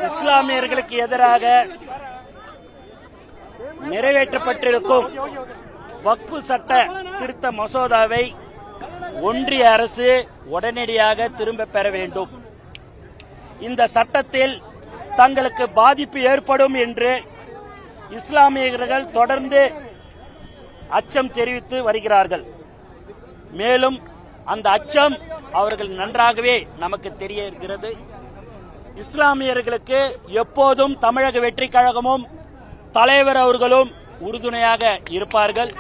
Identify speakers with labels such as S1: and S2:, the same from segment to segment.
S1: இஸ்லாமியர்களுக்கு எதிராக நிறைவேற்றப்பட்டிருக்கும் வக்ஃபு சட்ட திருத்த மசோதாவை ஒன்றிய அரசு உடனடியாக திரும்ப பெற வேண்டும். இந்த சட்டத்தில் தங்களுக்கு பாதிப்பு ஏற்படும் என்று இஸ்லாமியர்கள் தொடர்ந்து அச்சம் தெரிவித்து வருகிறார்கள். மேலும் அந்த அச்சம் அவர்கள் நன்றாகவே நமக்கு தெரிய இருக்கிறது. இஸ்லாமியர்களுக்கு எப்போதும் தமிழக வெற்றி கழகமும் தலைவர் அவர்களும் உறுதுணையாக இருப்பார்கள்.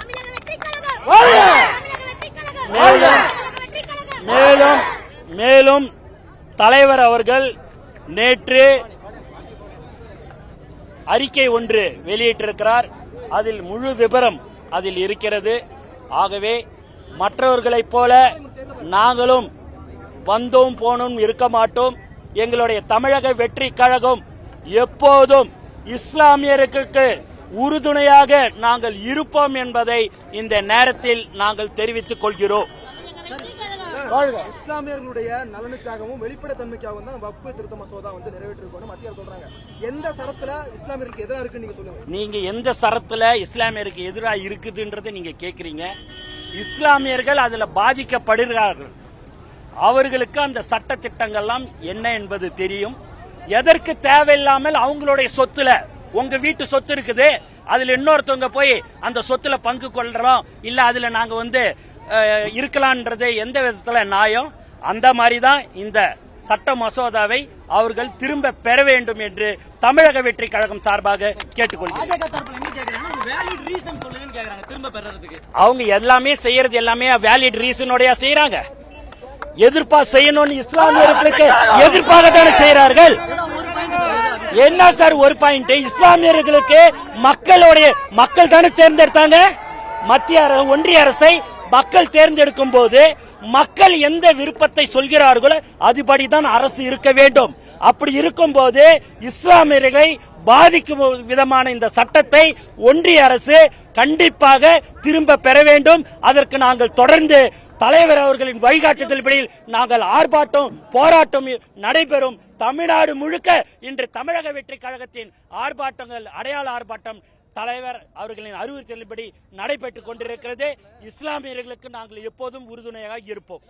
S1: மேலும் தலைவர் அவர்கள் நேற்று அறிக்கை ஒன்று வெளியிட்டிருக்கிறார். அதில் முழு விபரம் அதில் இருக்கிறது. ஆகவே மற்றவர்களைப் போல நாங்களும் வந்தோம் போனோம் இருக்க மாட்டோம். எங்களுடைய தமிழக வெற்றி கழகம் எப்போதும் இஸ்லாமியர்களுக்கு உறுதுணையாக நாங்கள் இருப்போம் என்பதை இந்த நேரத்தில் நாங்கள் தெரிவித்துக் கொள்கிறோம்.
S2: இஸ்லாமியர்களுடைய நலனுக்காகவும் வெளிப்படைத்தன்மைக்காகவும் தான் வக்ஃபு திருத்த மசோதா நிறைவேற்றிருக்கோம் மத்திய அரசு சொல்றாங்க. எந்த சரத்துல இஸ்லாமியருக்கு எதிராக இருக்குன்னு நீங்க சொல்லுங்க. நீங்க
S1: எந்த சரத்துல இஸ்லாமியருக்கு எதிராக இருக்குதுன்றதை நீங்க கேக்குறீங்க. இஸ்லாமியர்கள் அதுல பாதிக்கப்படுகிறார்கள். அவர்களுக்கு அந்த சட்ட திட்டங்கள்லாம் என்ன என்பது தெரியும். எதற்கு தேவையில்லாமல் அவங்களுடைய சொத்துல, உங்க வீட்டு சொத்து இருக்குது, அதுல இன்னொருத்தவங்க போய் அந்த சொத்துல பங்கு கொள்றோம் இல்ல அதுல நாங்க இருக்கலாம்ன்றது எந்த விதத்துல நியாயம்? அந்த மாதிரிதான் இந்த சட்ட மசோதாவை அவர்கள் திரும்ப பெற வேண்டும் என்று தமிழக வெற்றி கழகம் சார்பாக கேட்டுக்கொள்கிறேன். அவங்க எல்லாமே செய்யறது எல்லாமே வேலிட் ரீசனோட செய்யறாங்க. எதிர்ப்பா செய்யணும்னு இஸ்லாமியர்களுக்கு எதிர்ப்பாக தானே செய்யறார்கள். என்ன சார் ஒரு பாயிண்ட்? இஸ்லாமியர்களுக்கு மக்கள் தானே தேர்ந்தெடுத்தாங்க. ஒன்றிய அரசை மக்கள் தேர்ந்தெடுக்கும் போது மக்கள் எந்த விருப்பத்தை சொல்கிறார்களோ அதுபடிதான் அரசு இருக்க வேண்டும். அப்படி இருக்கும் போது இஸ்லாமியர்களை பாதிக்கும் விதமான இந்த சட்டத்தை ஒன்றிய அரசு கண்டிப்பாக திரும்ப பெற வேண்டும். அதற்கு நாங்கள் தொடர்ந்து தலைவர் அவர்களின் வழிகாட்டுதல்படியில் நாங்கள் ஆர்ப்பாட்டம் போராட்டம் நடைபெறும். தமிழ்நாடு முழுக்க இன்று தமிழக வெற்றி கழகத்தின் ஆர்ப்பாட்டங்கள், அடையாள ஆர்ப்பாட்டம் தலைவர் அவர்களின் அறிவுறுத்தலின்படி நடைபெற்றுக் கொண்டிருக்கிறது. இஸ்லாமியர்களுக்கு நாங்கள் எப்போதும் உறுதுணையாக இருப்போம்.